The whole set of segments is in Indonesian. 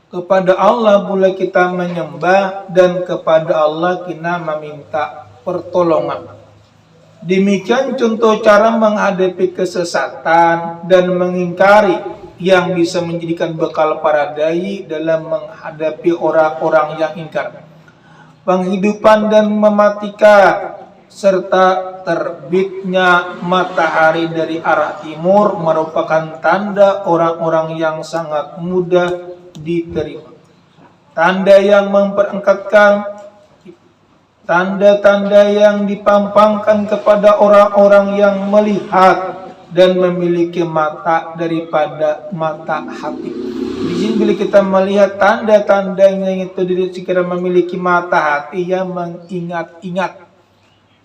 Kepada Allah pula kita menyembah dan kepada Allah kita meminta pertolongan. Demikian contoh cara menghadapi kesesatan dan mengingkari yang bisa menjadikan bekal para dai dalam menghadapi orang-orang yang ingkar. Penghidupan dan mematikan serta terbitnya matahari dari arah timur merupakan tanda orang-orang yang sangat mudah diterima. Tanda yang memperangkatkan, tanda-tanda yang dipampangkan kepada orang-orang yang melihat dan memiliki mata daripada mata hati. Di sini bila kita melihat tanda-tandanya itu diri sekira memiliki mata hati yang mengingat-ingat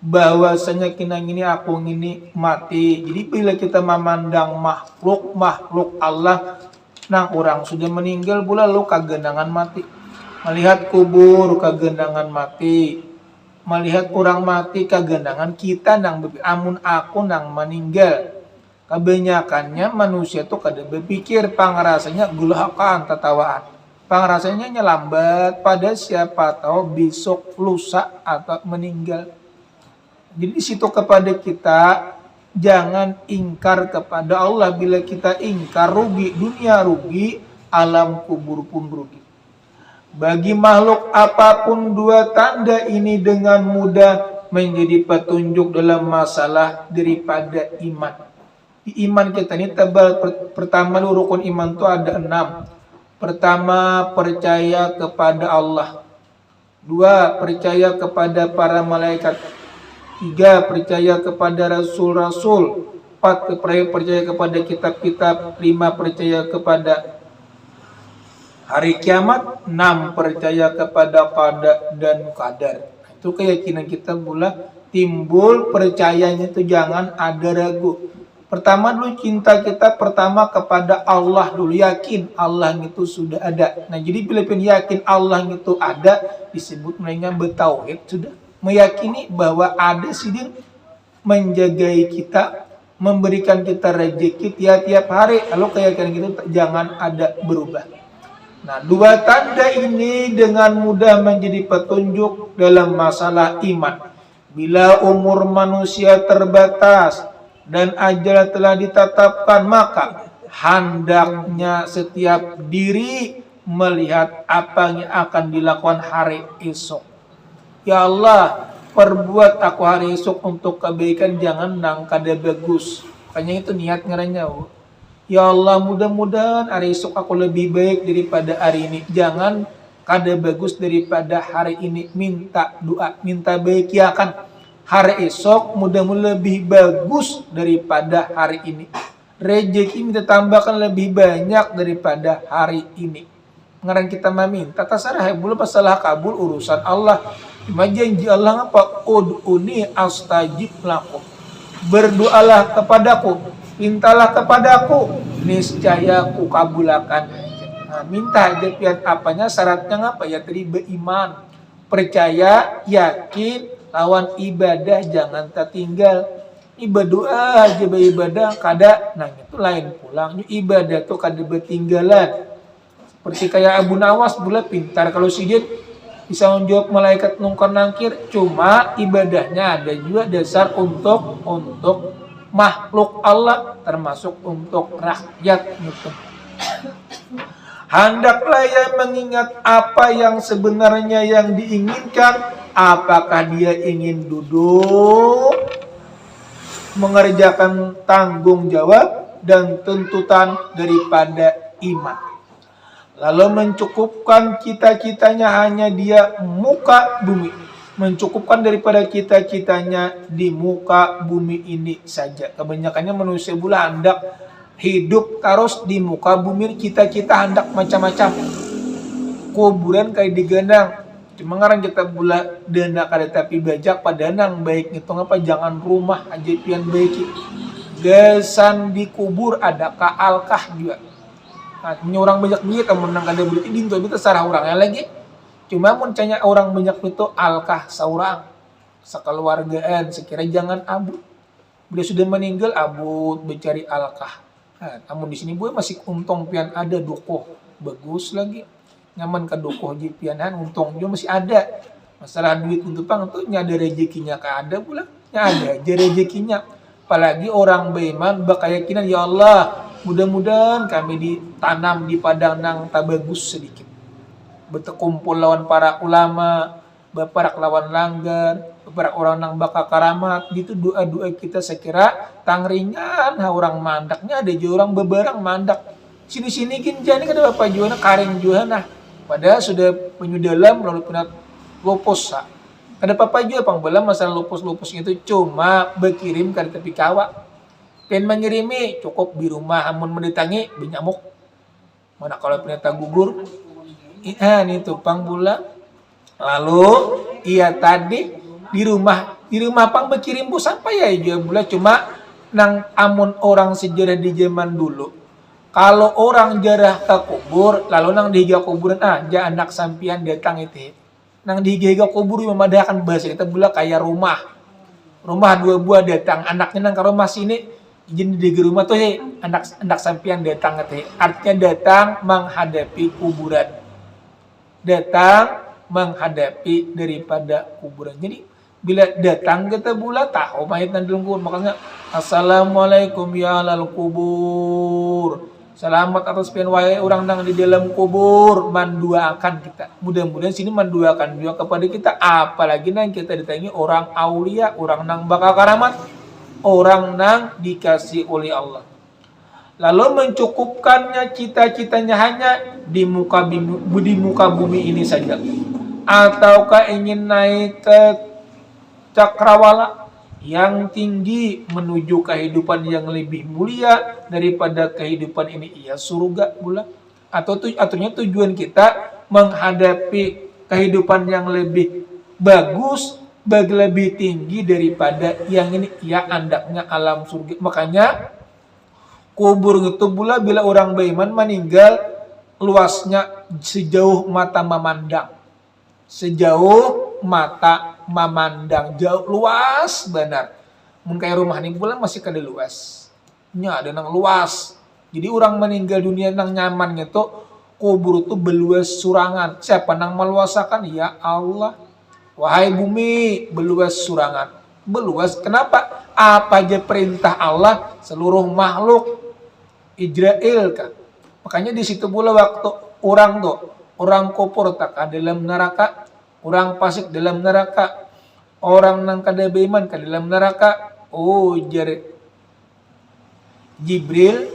bahwasanya kina ini aku ini mati. Jadi bila kita memandang makhluk Allah, nang orang sudah meninggal pula lu kagenangan mati. Melihat kubur kagenangan mati. Melihat orang mati kagenangan kita nang amun aku nang meninggal. Kebanyakannya manusia tuh kada berpikir pangrasanya gulakan tatawaan. Pangrasanya nyelambat pada siapa tahu besok lusa atau meninggal. Jadi di situ kepada kita jangan ingkar kepada Allah. Bila kita ingkar rugi, dunia rugi, alam kubur pun rugi. Bagi makhluk apapun dua tanda ini dengan mudah menjadi petunjuk dalam masalah daripada iman. Di iman kita ini tebal. Pertama rukun iman itu ada 6. Pertama, percaya kepada Allah. 2, percaya kepada para malaikat. 3, percaya kepada rasul-rasul. 4, percaya kepada kitab-kitab. 5, percaya kepada hari kiamat. 6, percaya kepada qada dan qadar. Itu keyakinan kita pula timbul percayanya itu jangan ada ragu. Pertama dulu cinta kita pertama kepada Allah dulu, yakin Allah itu sudah ada. Nah jadi bila yakin Allah itu ada disebut mereka bertauhid, sudah meyakini bahwa ada sidin menjagai kita, memberikan kita rezeki tiap hari. Lalu keyakinan itu jangan ada berubah. Nah, dua tanda ini dengan mudah menjadi petunjuk dalam masalah iman. Bila umur manusia terbatas dan ajal telah ditetapkan, maka hendaknya setiap diri melihat apa yang akan dilakukan hari esok. Ya Allah, perbuat aku hari esok untuk kebaikan, jangan nang kada bagus. Makanya itu niat ngeranya. Ya Allah, mudah-mudahan hari esok aku lebih baik daripada hari ini. Jangan kada bagus daripada hari ini. Minta doa, minta baik ya kan. Hari esok mudah-mudahan lebih bagus daripada hari ini. Rezeki minta tambahkan lebih banyak daripada hari ini. Ngarang kita meminta tasarah belum masalah kabul urusan Allah. Cuma janji Allah apa? Ud'uni astajib lakum. Berdoalah kepadaku, mintalah kepadaku, niscaya ku kabulakan. Nah, minta aja pian apanya, syaratnya ngapa? Ya tadi beriman, percaya, yakin, lawan ibadah jangan tertinggal. Ibadah aja beribadah kada, nah itu lain pulang. Ibadah tuh kada bertinggalan. Seperti kayak Abu Nawas pula pintar kalau sidin bisa menjawab malaikat nungkar nangkir. Cuma ibadahnya ada juga dasar untuk makhluk Allah, termasuk untuk rakyat gitu. Hendaklah ia mengingat apa yang sebenarnya yang diinginkan. Apakah dia ingin duduk mengerjakan tanggung jawab dan tuntutan daripada iman, lalu mencukupkan cita-citanya hanya dia muka bumi, mencukupkan daripada cita-citanya di muka bumi ini saja. Kebanyakannya manusia pula hendak hidup terus di muka bumi, cita-cita hendak macam-macam. Kuburan kayak digendang, cuma ngarang kita pula dana kada tapi bajak pada nang baik itu ngapa jangan rumah aja pian baik. Gesan di kubur ada kaalkah juga. Nah, punya orang banyak duit, menang kada duit ini itu sarah orangnya lagi. Cuma mun canya orang banyak itu alkah saurang, sekeluargaan, sekira jangan abut. Bila sudah meninggal abut mencari alkah. Nah, namun di sini gue masih untung pian ada doko bagus lagi. nyaman kedukuh jipianan untung juga masih ada. Masalah duit untuk pang itu ada rezekinya ada pula, ada aja rezekinya. Apalagi orang beriman berkeyakinan ya Allah, mudah-mudahan kami ditanam di padang nang tak bagus sedikit. Berkumpul lawan para ulama, beperak lawan langgar, beperak orang nang bakal karamat, gitu doa-doa kita saya kira tangringan orang mandaknya ada juga orang beberang mandak. Sini-sini gin jani kada bapak juana karing juana. Padahal sudah penyudalam lalu pernah lupus. Kada apa-apa juga pangbala masalah lupus-lupus itu cuma berkirim ke tepi kawah. Pen mengirimi cukup di rumah amun mendatangi benyamuk. Mana kalau ternyata gugur. Ini tuh pangbula. Lalu iya tadi di rumah pang berkirim bu sampai ya juga bula cuma nang amun orang sejarah di zaman dulu. Kalau orang jarah ke kubur lalu nang dihiga kuburan aja anak sampian datang itu. Nang dihiga kubur memadahkan bahasa kita bula kayak rumah dua buah datang anaknya nang ke rumah sini izin di rumah tuh anak sampian datang itu artinya datang menghadapi kuburan, datang menghadapi daripada kuburan. Jadi bila datang kita bula tahu mayat nang dalam kubur, makanya assalamualaikum ya alal kubur, selamat atas pian wae orang nang di dalam kubur, mendoakan kita. Mudah-mudahan sini mendoakan juga kepada kita, apalagi nang kita ditangi orang aulia, orang nang bakal karamat, orang nang dikasih oleh Allah. Lalu mencukupkannya cita-citanya hanya di muka bumi ini saja, ataukah ingin naik ke cakrawala yang tinggi menuju kehidupan yang lebih mulia daripada kehidupan ini, iya surga pula. Ataunya tujuan kita menghadapi kehidupan yang lebih bagus, lebih tinggi daripada yang ini, iya andaknya alam surga. Makanya kubur itu pula bila orang beriman meninggal luasnya sejauh mata memandang, sejauh mata memandang, jauh luas benar. Mun kayak rumah ini pula masih kada luas. Nya ada nang luas. Jadi orang meninggal dunia nang nyaman gitu, kubur itu beluas surangan. Siapa nang meluasakan? Ya Allah. Wahai bumi, beluas surangan. Beluas kenapa? Apa aja perintah Allah seluruh makhluk Ijrail kan. Makanya di situ pula waktu orang kufur tak dalam neraka, orang fasik dalam neraka, orang nang kada beriman ke dalam neraka. Oh Jibril,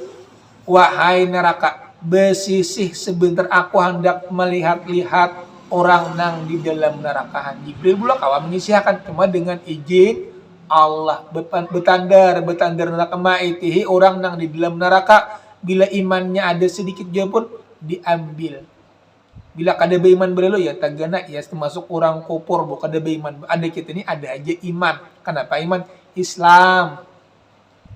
wahai neraka, bersisih sebentar, aku hendak melihat-lihat orang nang di dalam neraka. Jibril pula kawan menyisihkan cuma dengan izin Allah. Betandar neraka maitihi, orang nang di dalam neraka bila imannya ada sedikit juga pun diambil. Bila kada beriman berlalu ya tagana ya termasuk orang kufur, bukan kada beriman. Ada kita ini ada aja iman. Kenapa iman? Islam.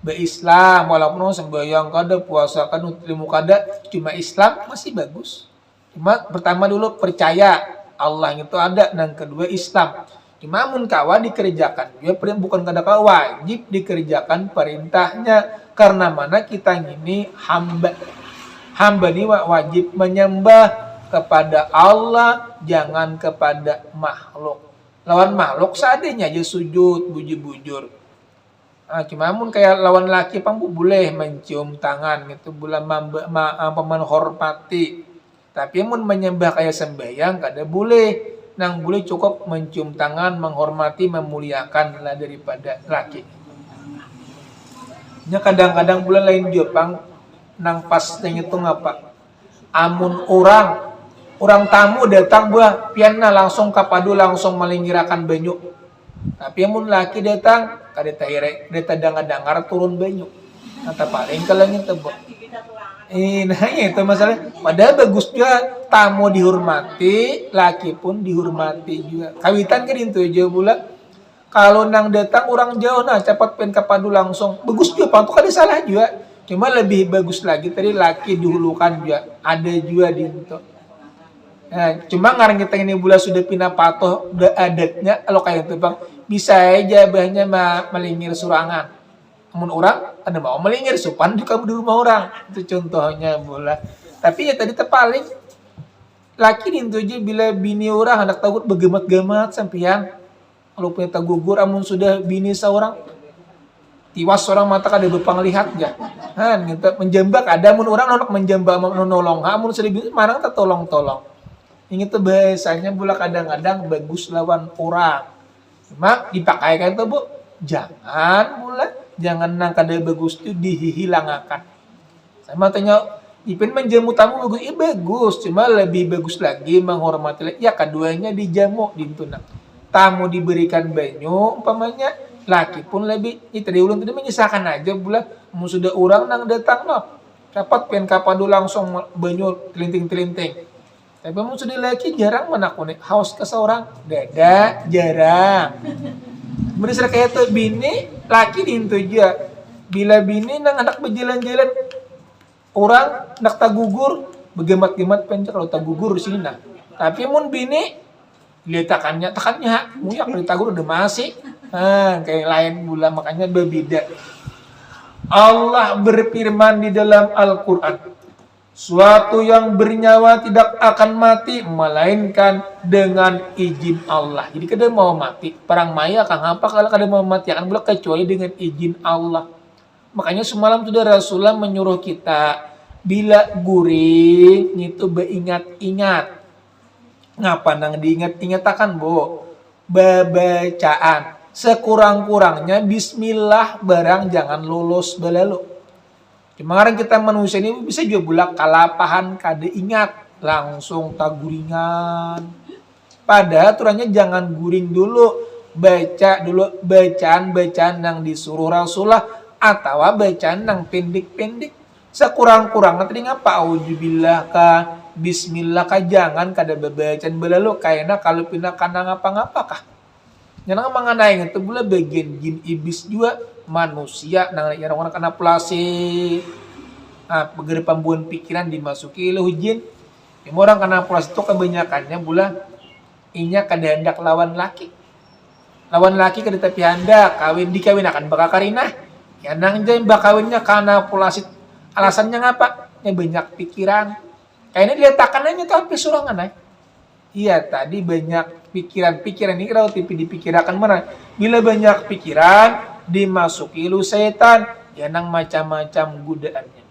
Berislam walaupun sembahyang kada, puasa kan ilmu kada, cuma Islam masih bagus. Cuma pertama dulu percaya Allah itu ada, dan kedua Islam. Cuma mun kawa dikerjakan, dia bukan kada wajib dikerjakan perintahnya, karena mana kita ini hamba. Hamba ini wajib menyembah kepada Allah, jangan kepada makhluk. Lawan makhluk seadanya aja sujud, bujur-bujur. Cuma mun kayak lawan laki pangbu boleh mencium tangan gitu, boleh menghormati. Tapi mun menyembah kayak sembahyang kada boleh. Nang boleh cukup mencium tangan, menghormati, memuliakan lah daripada laki. Nya kadang-kadang pula lain dia pang nang pasnya itu ngapa? Amun orang tamu datang buah pianna langsung kapadu langsung melingirakan banyu. Tapi amun laki datang kada dengar turun banyu. Kata paling kalangin tebo. Nah itu masalah. Padahal bagus juga tamu dihormati, laki pun dihormati juga. Kawitan kan itu aja pula. Kalau nang datang orang jauh cepat pen kapadu langsung. Bagus juga pak, itu kada salah juga. Cuma lebih bagus lagi tadi laki dihulukan juga. Ada juga di itu. Nah, cuma ngarang kita ini bulan sudah pindah patuh udah adatnya kalau kayak itu bang bisa aja bahnya melingir surangan. Namun orang ada mau melingir supan di kamu di rumah orang itu contohnya bola. Tapi ya tadi terpaling Laki dintu aja bila bini orang hendak takut begemat-gemat sampian. Kalau punya tagugur amun sudah bini seorang tiwas orang mata kada bepang lihat ya. Han kita menjambak ada mun orang nolak menjambak menolong. Amun sudah bini marang tak tolong-tolong. Ini tuh bahasanya pula kadang-kadang bagus lawan orang. Cuma dipakaikan tuh Bu, jangan nang kada bagus itu dihilangakan. Sama tanya Ipin menjamu tamu bagus, bagus, cuma lebih bagus lagi menghormati. Ya keduanya dijamu dintunak. Tamu diberikan banyu, umpamanya laki pun lebih. Itu diulun tadi menyisakan aja pula. Mau sudah orang nang datang no. Dapat pen kapadu langsung banyu telinting-telinting. Tapi mau sudah laki jarang menakuni haus ke seorang, dada jarang. Bener kayak tuh bini laki dintu aja. Bila bini nang anak berjalan-jalan orang nak tagugur begemat-gemat pencet kalau tagugur di sini nah. Tapi mun bini lihat takannya muyak dari tagugur udah masih kayak lain pula makanya berbeda. Allah berfirman di dalam Al-Qur'an, suatu yang bernyawa tidak akan mati melainkan dengan izin Allah. Jadi kada mau mati perang maya akan apa kalau kada mau mati akan pula kecuali dengan izin Allah. Makanya semalam sudah Rasulullah menyuruh kita bila guring itu beingat-ingat. Ngapa nang diingat-ingatakan Bu? Bacaan. Sekurang-kurangnya bismillah barang jangan lulus balalu. Kemarin kita manusia ini bisa juga bulak kalapahan kada ingat langsung taguringan. Padahal aturannya jangan guring dulu, baca dulu bacaan-bacaan yang disuruh Rasulullah atau bacaan yang pendek-pendek. Sekurang-kurangnya tadi ngapa auzubillah ka bismillah ka jangan kada bacaan belalu kayaknya kalau pindah kana ngapa-ngapa kah. Jangan mengenai itu pula bagian jin iblis juga manusia nang orang kana pelasi. Beger pambuan pikiran dimasuki le jin. Yang orang kana pelasi itu kebanyakannya pula inya kada hendak lawan laki. Lawan laki kada tapi hendak dikawin akan bakal karinah. Ya nang jeng bakawinnya karena pelasi alasannya ngapa? Ya banyak pikiran. Kayaknya diletakkan aja tapi surangan Iya tadi banyak pikiran ini kalau tipe dipikirakan mana? Bila banyak pikiran dimasuki lu setan, ya nang macam-macam godaannya.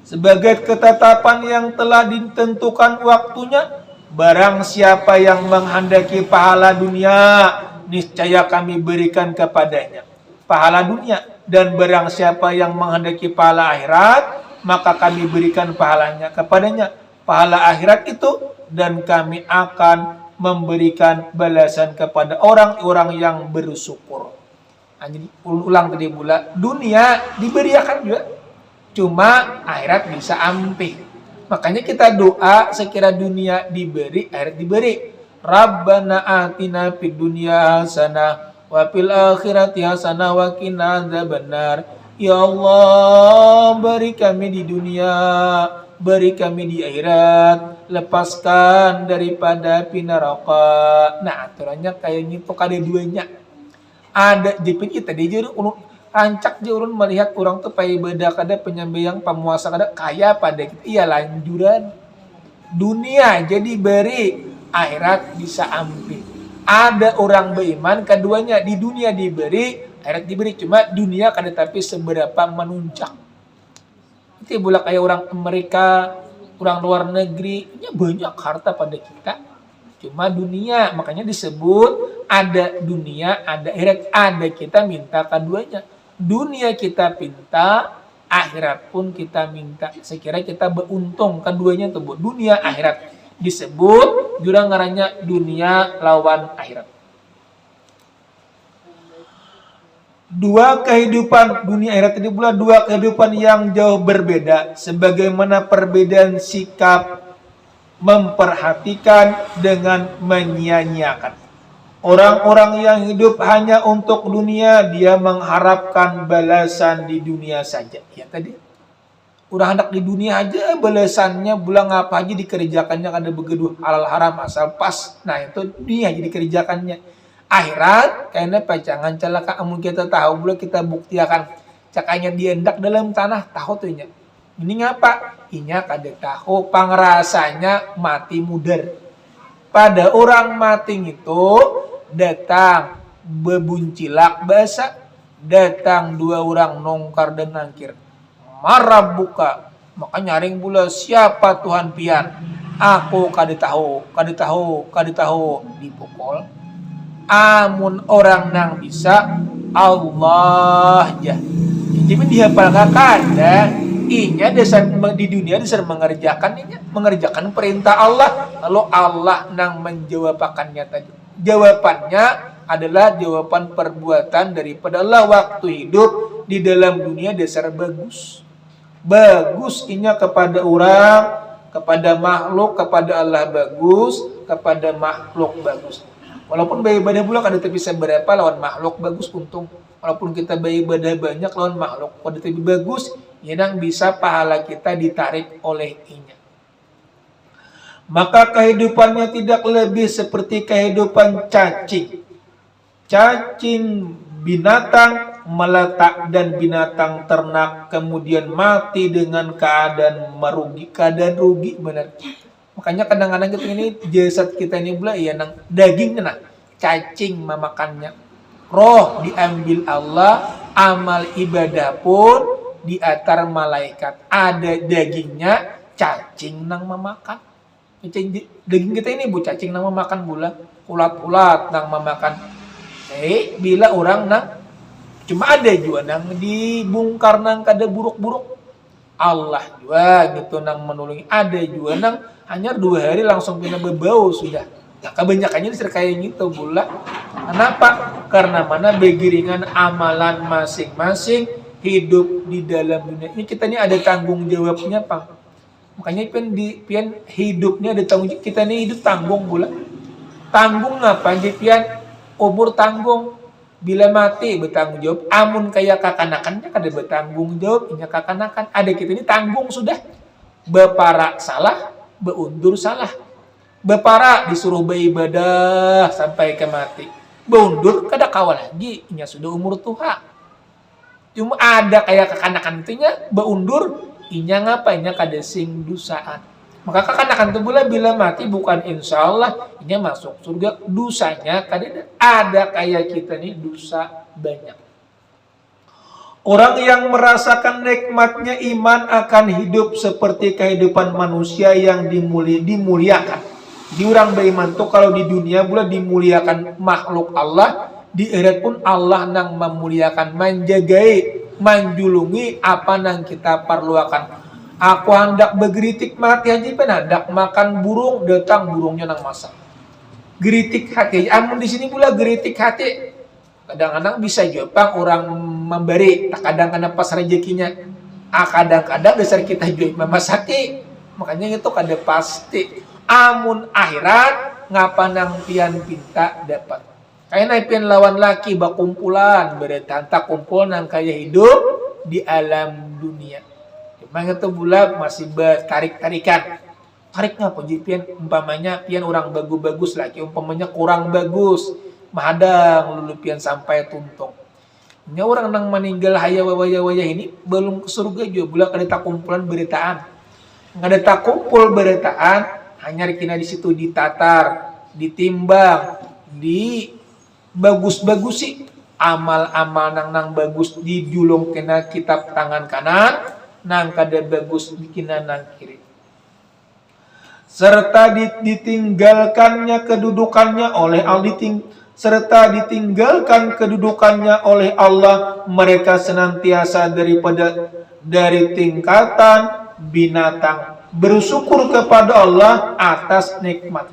Sebagai ketetapan yang telah ditentukan waktunya, barang siapa yang menghendaki pahala dunia, niscaya kami berikan kepadanya pahala dunia, dan barang siapa yang menghendaki pahala akhirat, maka kami berikan pahalanya kepadanya pahala akhirat itu, dan kami akan memberikan balasan kepada orang-orang yang bersyukur. Jadi ulang tadi pula, dunia diberikan juga, cuma akhirat bisa ampih. Makanya kita doa sekira dunia diberi, akhirat diberi. Rabbana atina fid dunya hasanah wa fil akhirati hasanah wa qina adzabannar. Ya Allah, beri kami di dunia, beri kami di akhirat, lepaskan daripada api neraka. Nah, aturannya kayak gitu kada duanya. Ada jepit kita di jero ulun rancak je ulun melihat orang tuh pai beda kada penyembelihan pemuasa kada kaya pada kita. Iya lanjuran. Dunia jadi beri, akhirat bisa ambil. Ada orang beriman keduanya di dunia diberi, akhirat diberi, cuma dunia kada tapi seberapa menunjang. Itu bolak kayak orang Amerika, orang luar negeri, ya banyak harta pada kita. Cuma dunia, makanya disebut ada dunia, ada akhirat, ada kita minta keduanya. Dunia kita minta, akhirat pun kita minta. Sekira kita beruntung keduanya tuh, dunia akhirat. Disebut jurang ngarannya dunia lawan akhirat. Dua kehidupan dunia akhirat ini pula dua kehidupan yang jauh berbeda, sebagaimana perbedaan sikap memperhatikan dengan menyia-nyiakan. Orang-orang yang hidup hanya untuk dunia, dia mengharapkan balasan di dunia saja. Ya tadi udah hendak di dunia aja balasannya bulan apa aja dikerjakannya kada begitu halal haram asal pas. Nah itu dunia jadi kerjakannya. Akhirat kayaknya pacangan celaka amun kita tahu boleh kita buktikan cakanya dia hendak dalam tanah tahu tuhnya. Ini ngapa? Inya kada tahu pangrasanya mati mudar. Pada orang mati itu datang bebuncilak basa, datang dua orang nongkar dan nangkir. Marah buka, maka nyaring pula siapa Tuhan pian. Aku kada tahu dipukul. Amun orang nang bisa Allah jah. Jadi dihafal kada. Inya dasar di dunia dasar mengerjakan perintah Allah. Lalu Allah nang menjawabannya tadi. Jawabannya adalah jawaban perbuatan daripada Allah waktu hidup di dalam dunia dasar bagus. Bagus inya kepada orang, kepada makhluk, kepada Allah bagus, kepada makhluk bagus. Walaupun beribadah pula kada bisa berapa lawan makhluk bagus untung. Walaupun kita beribadah banyak lawan makhluk kada lebih bagus, yang bisa pahala kita ditarik oleh inya. Maka kehidupannya tidak lebih seperti kehidupan cacing. Cacing binatang meletak dan binatang ternak kemudian mati dengan keadaan rugi benar. Makanya kadang-kadang gitu ini jasad kita ini pula ya nang dagingnya nah cacing memakannya. Roh diambil Allah, amal ibadah pun diatar malaikat. Ada dagingnya, cacing nang memakan. Daging kita ini bu cacing nang memakan pula, ulat-ulat nang memakan. Bila orang nang cuma ada juga nang dibungkar nang kada buruk-buruk. Allah juga gitu nang menolongi. Ada juga nang hanya 2 hari langsung kena berbau sudah. Nah, kebanyakannya disertai gitu pula. Kenapa? Karena mana begiringan amalan masing-masing hidup di dalam dunia ini kita ini ada tanggung jawabnya, Pak. Makanya pian hidupnya ada tanggung jawab. Kita ini hidup tanggung pula. Tanggung apa? Pian umur tanggung. Bila mati bertanggung jawab. Amun kayak kakanakannya kada bertanggung jawab. Inya kakanakan. Ada kita ini tanggung sudah. Beparak salah, beundur salah. Beparak disuruh beribadah sampai ke mati. Beundur kada kawal lagi. Inya sudah umur tua. Cuma ada kayak kakanakan itunya beundur. Inya ngapa? Inya kada sing dusaan. Maka kakanakan itu pula bila mati bukan insya Allah inya masuk surga, dosanya kada ada kayak kita nih dosa banyak. Orang yang merasakan nikmatnya iman akan hidup seperti kehidupan manusia yang dimuliakan. Di orang beriman tuh kalau di dunia pula dimuliakan makhluk Allah, di akhirat pun Allah nang memuliakan, menjagai, menjulungi apa nang kita perluakan. Aku hendak begeritik mati aja hendak makan burung, datang burungnya nang masak. Geritik hati. Amun di sini pula geritik hati. Kadang-kadang bisa juga orang memberi, tak kadang-kadang pas rezekinya. Kadang-kadang dasar kita juga memasaki. Makanya itu kada pasti. Amun akhirat ngapa nang pian pinta dapat. Kayak pian lawan laki bakumpulan, bertanta kumpul nang kaya hidup di alam dunia. Maka itu pula masih bertarik-tarikan. Tarik ngapa pian umpamanya pian orang bagus-bagus lagi, umpamanya kurang bagus, mahadang lulu pian sampai tuntung. Ini orang nang meninggal waya ini belum ke surga juga pula kada tak kumpulan beritaan. Kada tak kumpul beritaan, hanya kena di situ ditatar, ditimbang, di bagus-bagusi amal-amal nang bagus dijulung kena kitab tangan kanan. Nang kada bagus bikinan nang kiri. Serta ditinggalkannya kedudukannya oleh Allah serta ditinggalkan kedudukannya oleh Allah, mereka senantiasa dari tingkatan binatang bersyukur kepada Allah atas nikmat.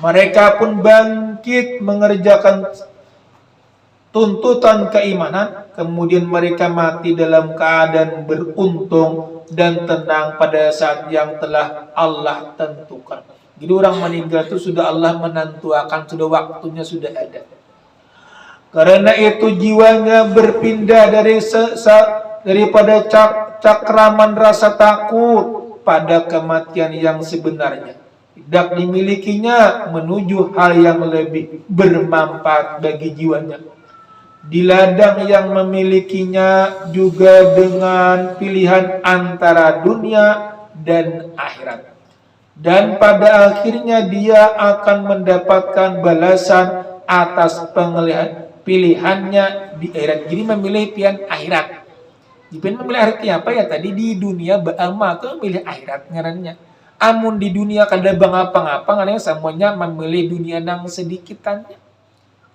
Mereka pun bangkit mengerjakan tuntutan keimanan, kemudian mereka mati dalam keadaan beruntung dan tenang pada saat yang telah Allah tentukan. Jadi orang meninggal itu sudah Allah menentukan, sudah waktunya sudah ada. Karena itu jiwanya berpindah daripada cakraman rasa takut pada kematian yang sebenarnya. Tidak dimilikinya menuju hal yang lebih bermanfaat bagi jiwanya. di ladang yang memilikinya juga dengan pilihan antara dunia dan akhirat. Dan pada akhirnya dia akan mendapatkan balasan atas pilihannya di akhirat. Jadi memilih pilihan akhirat. Jadi memilih akhiratnya apa ya tadi di dunia ba'ama itu memilih akhirat ngarannya. Amun di dunia kada bangapa-ngapa ngarannya semuanya memilih dunia nang sedikitannya.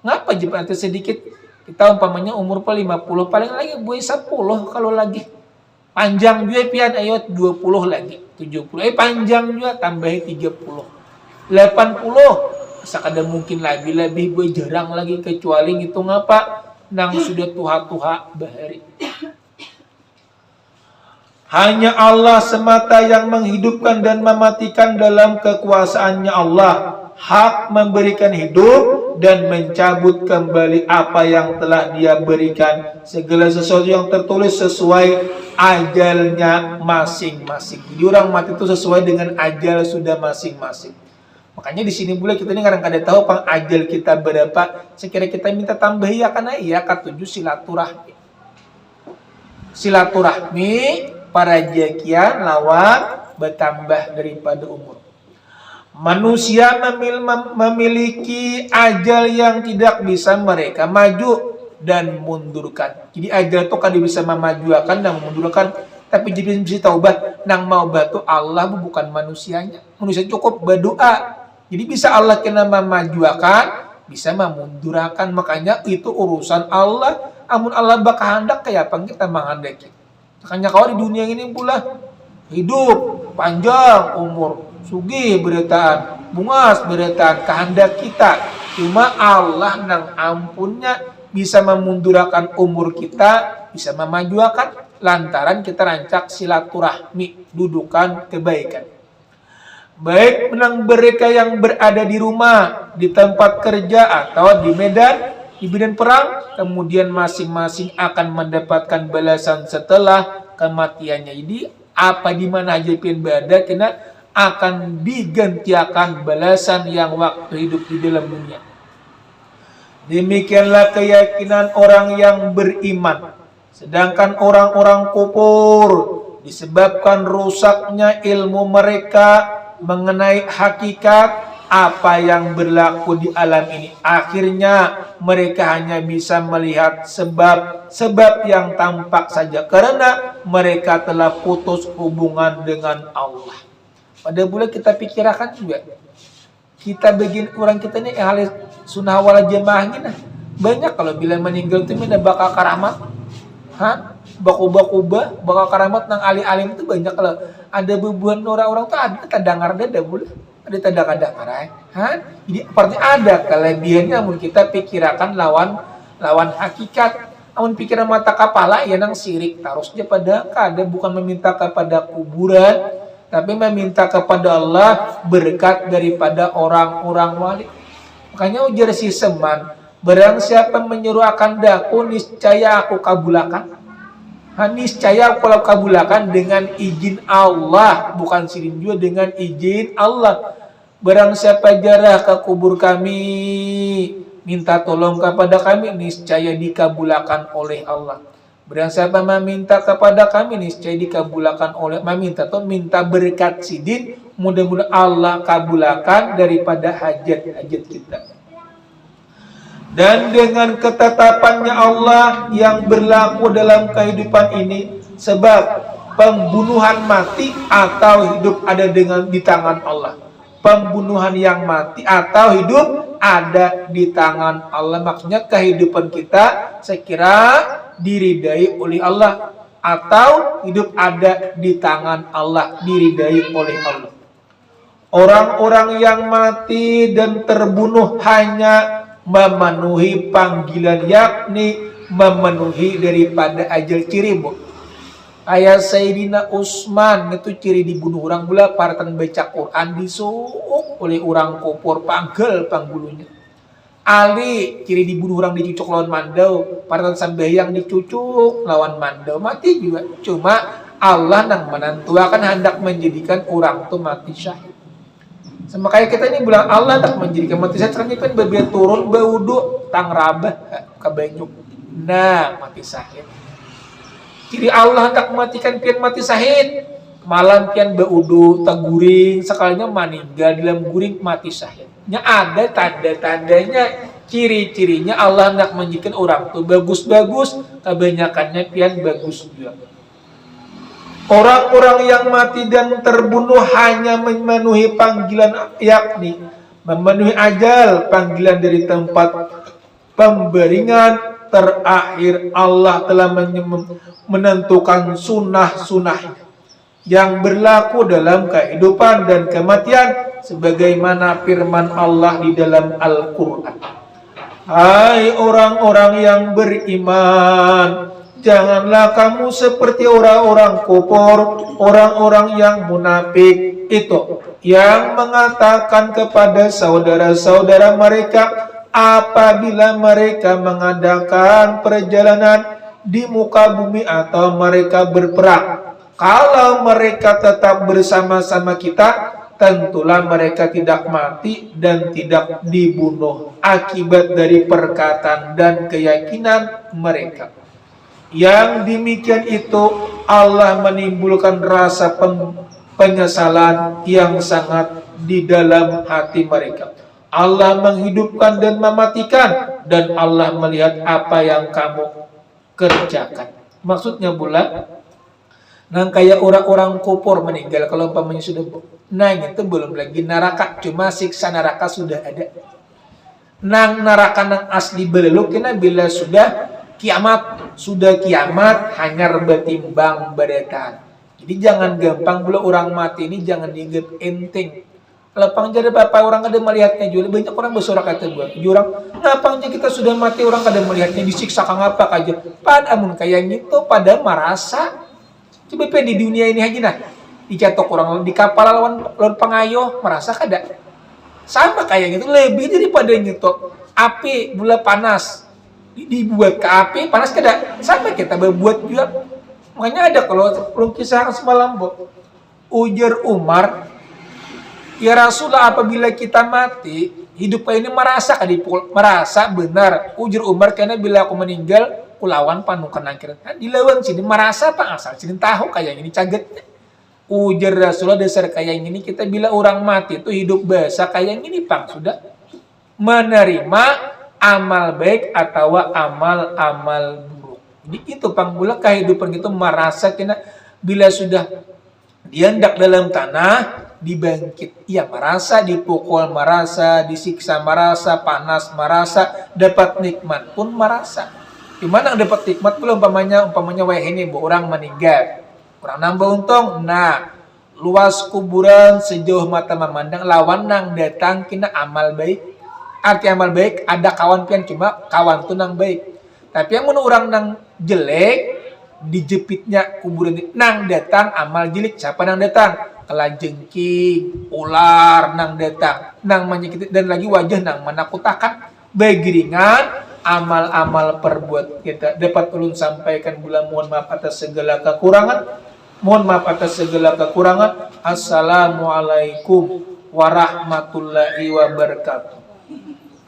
Ngapa jepang itu sedikit? Kita umpamanya umur 50 paling lagi buat 10 kalau lagi. Panjang juga pian ayat 20 lagi, 70. Panjang juga tambahin 30. 80 sekadar mungkin lebih gue jarang lagi kecuali ngitung apa nang sudah tuha-tuha bahari. Hanya Allah semata yang menghidupkan dan mematikan dalam kekuasaannya Allah. Hak memberikan hidup dan mencabut kembali apa yang telah dia berikan. Segala sesuatu yang tertulis sesuai ajalnya masing-masing. Jadi orang mati itu sesuai dengan ajal sudah masing-masing. Makanya di sini boleh kita ini kadang kada tahu pang ajal kita berapa. Sekira kita minta tambah ya karena iya ketujuh silaturahmi. Silaturahmi para jakian lawan bertambah daripada umur. Manusia memiliki ajal yang tidak bisa mereka maju dan mundurkan. Jadi ajal itu kan bisa memajukan dan memundurkan. Tapi jadi bisa taubat. Nang mau batu Allah bukan manusianya. Manusia cukup berdoa. Jadi bisa Allah kena memajukan, bisa memundurkan. Makanya itu urusan Allah. Amun Allah bakal hendak kayak apa kita menghendaki. Makanya kau di dunia ini pula hidup panjang umur, sugih beretaan, bungas beretaan, kehendak kita. Cuma Allah nang ampunnya bisa memundurkan umur kita, bisa memajukan lantaran kita rancak silaturahmi, dudukan kebaikan. Baik menang mereka yang berada di rumah, di tempat kerja atau di medan perang, kemudian masing-masing akan mendapatkan balasan setelah kematiannya. Jadi apa di mana aja pun berada kena akan digantikan balasan yang waktu hidup di dalam dunia. Demikianlah keyakinan orang yang beriman. Sedangkan orang-orang kufur disebabkan rusaknya ilmu mereka mengenai hakikat apa yang berlaku di alam ini. Akhirnya mereka hanya bisa melihat sebab yang tampak saja karena mereka telah putus hubungan dengan Allah. Pada bulan kita pikirkan juga. Kita begini orang kita ini ahli sunnah wal jamaah ini banyak kalau bila meninggal itu ada bakal karamat. Baku-baku bakal karamat nang alim-alim itu banyak kalau ada bebuan orang-orang tuh ada terdengar ada boleh. Ada tanda-tanda jadi seperti ada kelebihannya namun kita pikirkan lawan hakikat. Namun pikiran mata kepala ya nang sirik tarusnya pada kada bukan meminta kepada kuburan tapi meminta kepada Allah berkat daripada orang-orang wali. Makanya ujar si Seman, barang siapa menyuruh akan daku niscaya aku kabulakan. Niscaya kalau kabulakan dengan izin Allah, bukan sirin juga dengan izin Allah. Barang siapa jarah ke kubur kami, minta tolong kepada kami, niscaya dikabulakan oleh Allah. Barang siapa meminta kepada kami, niscaya dikabulakan oleh minta berkat sidin, mudah-mudahan Allah kabulakan daripada hajat-hajat kita. Dan dengan ketetapannya Allah yang berlaku dalam kehidupan ini, sebab pembunuhan mati atau hidup ada di tangan Allah. Pembunuhan yang mati atau hidup ada di tangan Allah. Maksudnya kehidupan kita sekira diridai oleh Allah atau hidup ada di tangan Allah, diridai oleh Allah. Orang-orang yang mati dan terbunuh hanya memenuhi panggilan, yakni memenuhi daripada ajal ciri. Ayat Sayyidina Utsman itu ciri dibunuh orang pula partan baca Quran disuuk oleh orang kopor panggil panggulunya. Ali ciri dibunuh orang dicucuk lawan mandau, partan sambayang dicucuk lawan mandau, mati juga. Cuma Allah nang menentukan hendak menjadikan orang itu mati syahid. Sama kayak kita ini bilang Allah tak menjadikan mati syahid, karena kan berbeda turun baudu tang rabah kabenyuk. Nah, mati syahid. Ciri Allah hendak mematikan pian mati syahid. Malam pian beudu taguring sekalinya meninggal di dalam guring mati syahid. Nya ada tanda-tandanya, ciri-cirinya Allah hendak menjadikan orang tuh bagus-bagus, kebanyakannya pian bagus juga. Orang-orang yang mati dan terbunuh hanya memenuhi panggilan, yakni memenuhi ajal, panggilan dari tempat pemberingan terakhir. Allah telah menentukan sunnah-sunnah yang berlaku dalam kehidupan dan kematian, sebagaimana firman Allah di dalam Al-Quran. Hai orang-orang yang beriman, janganlah kamu seperti orang-orang kufur, orang-orang yang munafik itu, yang mengatakan kepada saudara-saudara mereka apabila mereka mengadakan perjalanan di muka bumi atau mereka berperang, kalau mereka tetap bersama-sama kita, tentulah mereka tidak mati dan tidak dibunuh akibat dari perkataan dan keyakinan mereka. Yang demikian itu Allah menimbulkan rasa penyesalan yang sangat di dalam hati mereka. Allah menghidupkan dan mematikan, dan Allah melihat apa yang kamu kerjakan. Maksudnya pula, nang kayak orang-orang kufur meninggal kalau umpamanya sudah, nah itu belum lagi neraka, cuma siksa neraka sudah ada. Nang neraka nang asli beleluk kena bila sudah kiamat hanya betimbang beretan. Jadi jangan gampang pula orang mati ini jangan dianggap enteng. Lapang jadi bapak orang kada melihatnya juga, banyak orang bersorak kata gua jurang ngapang aja kita sudah mati orang kada melihatnya disiksa kang apa aja padamun kayak gitu pada merasa. Coba di dunia ini aja nah, dicetok orang di kapal lawan pengayo merasa kada sama kayak gitu, lebih daripada nyetok api gula panas dibuat ke api panas kada sampai kita berbuat juga. Makanya ada kalau belum kisah semalam ujar Umar, ya Rasulullah apabila kita mati hidup ini merasa kadipul merasa benar. Ujar Umar karena bila aku meninggal kulawan panukan akhirat kan dilawan sini merasa apa asal sini tahu kayak ini cagetnya. Ujar Rasulullah dasar kayak ini kita bila orang mati itu hidup basah kayak ini pang sudah menerima amal baik atau amal buruk. Jadi itu pang mula kehidupan itu merasa kena bila sudah dihendak dalam tanah dibangkit, ia merasa dipukul, merasa disiksa, merasa panas, merasa dapat nikmat pun merasa. Gimana dapat nikmat belum umpamanya wah ini orang meninggal, orang nambah untung, nah luas kuburan sejauh mata memandang lawan nang datang kena amal baik. Arti amal baik ada kawan pian cuma kawan tuh nang baik. Tapi yang mana orang nang jelek dijepitnya kuburan nang datang amal jelek siapa nang datang? Kelajengking, ular nang datang, nang menyakiti dan lagi wajah nang menakutakan. Begiringan amal-amal perbuat kita dapat ulun sampaikan bulan mohon maaf atas segala kekurangan. Mohon maaf atas segala kekurangan. Assalamualaikum warahmatullahi wabarakatuh.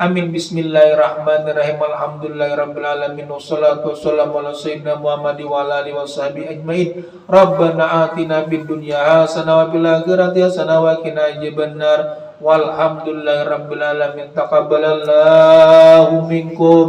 Amin. Bismillahirrahmanirrahim. Alhamdulillahirabbil alamin. Wassalatu wassalamu ala sayyidina Muhammad wa ala alihi washabihi ajmain. Rabbana atina fid dunya hasanah wa fil akhirati hasanah wa qina adzabannar. Walhamdulillahirabbil alamin. Taqabbalallahu minkum.